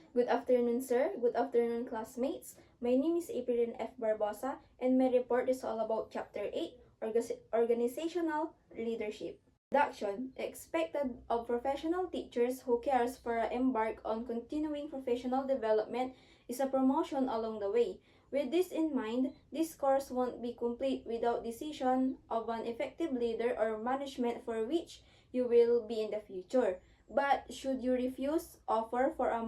Good afternoon, sir. Good afternoon, classmates. My name is April F. Barbosa, and my report is all about Chapter 8, Organizational Leadership. Introduction. Expected of professional teachers who cares for embark on continuing professional development is a promotion along the way. With this in mind, this course won't be complete without decision of an effective leader or management for which you will be in the future. But should you refuse offer for a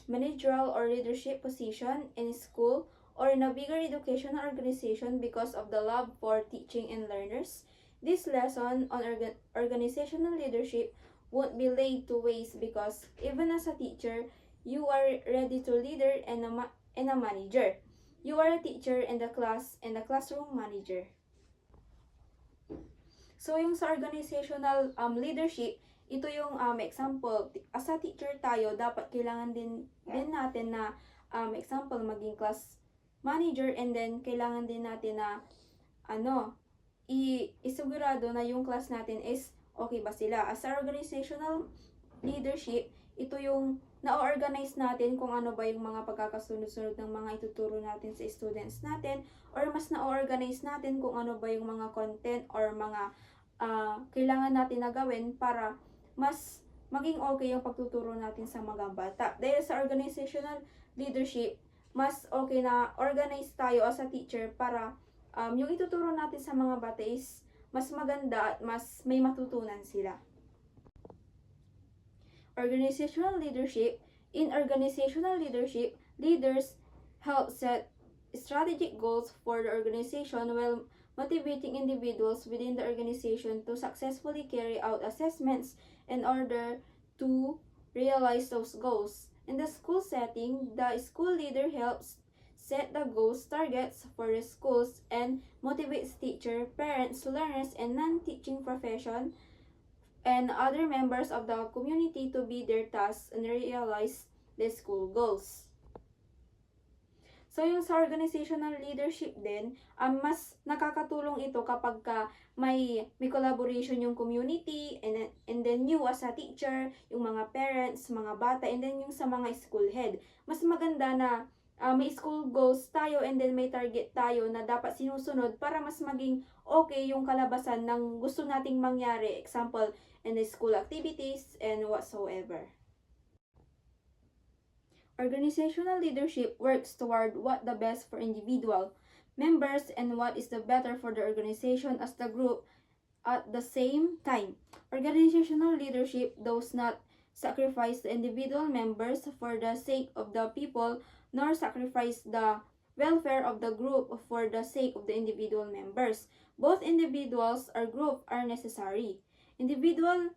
managerial or leadership position in school or in a bigger educational organization because of the love for teaching and learners, this lesson on organizational leadership won't be laid to waste because even as a teacher, you are ready to leader and a manager. You are a teacher in the class and a classroom manager. So yung sa organizational leadership, ito yung example. As a teacher tayo, dapat kailangan din natin na example maging class manager, and then kailangan din natin na isigurado na yung class natin is okay ba sila. As a organizational leadership, ito yung na-organize natin kung ano ba yung mga pagkakasunod-sunod ng mga ituturo natin sa students natin, or mas na-organize natin kung ano ba yung mga content or mga kailangan natin na gawin para mas maging okay yung pagtuturo natin sa mga bata. Dahil sa organizational leadership, mas okay na organize tayo as a teacher para yung ituturo natin sa mga bata is mas maganda at mas may matutunan sila. Organizational leadership. In organizational leadership, leaders help set strategic goals for the organization while motivating individuals within the organization to successfully carry out assessments in order to realize those goals. In the school setting, the school leader helps set the goals, targets for the schools, and motivates teachers, parents, learners, and non-teaching profession and other members of the community to be their tasks and realize the school goals. So yung sa organizational leadership din, mas nakakatulong ito kapag may collaboration yung community, and then you as a teacher, yung mga parents, mga bata, and then yung sa mga school head. Mas maganda na may school goals tayo and then may target tayo na dapat sinusunod para mas maging okay yung kalabasan ng gusto nating mangyari. Example, in the school activities and whatsoever. Organizational leadership works toward what the best for individual members and what is the better for the organization as the group at the same time. Organizational leadership does not sacrifice the individual members for the sake of the people, nor sacrifice the welfare of the group for the sake of the individual members. Both individuals or group are necessary. Individual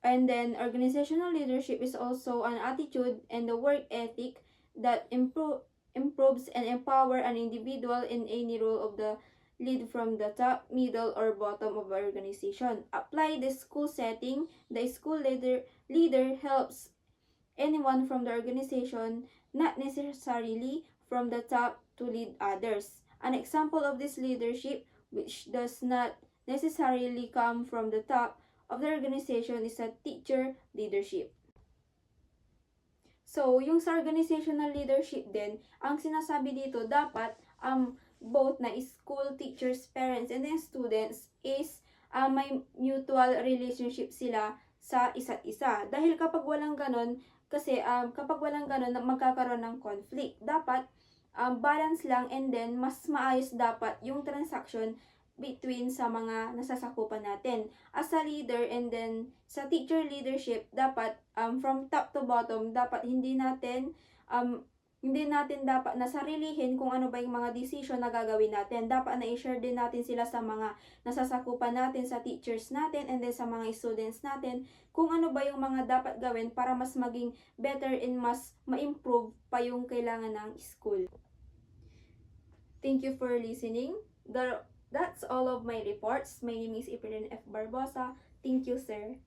and then organizational leadership is also an attitude and the work ethic that improves and empower an individual in any role of the lead from the top, middle, or bottom of an organization. Apply the school setting. The school leader helps anyone from the organization, not necessarily from the top, to lead others. An example of this leadership, which does not necessarily come from the top of the organization, is a teacher leadership. So, yung sa organizational leadership din, ang sinasabi dito, dapat both na school, teachers, parents, and then students is may mutual relationship sila sa isa't isa. Dahil kapag walang ganon, kapag walang ganon, magkakaroon ng conflict. Dapat balance lang, and then mas maayos dapat yung transaction between sa mga nasasakupan natin. As a leader and then sa teacher leadership, dapat from top to bottom, dapat hindi natin dapat nasarilihin kung ano ba yung mga decision na gagawin natin. Dapat na i-share din natin sila sa mga nasasakupan natin, sa teachers natin, and then sa mga students natin, kung ano ba yung mga dapat gawin para mas maging better and mas ma-improve pa yung kailangan ng school. Thank you for listening. That's all of my reports. My name is April F. Barbosa. Thank you, sir.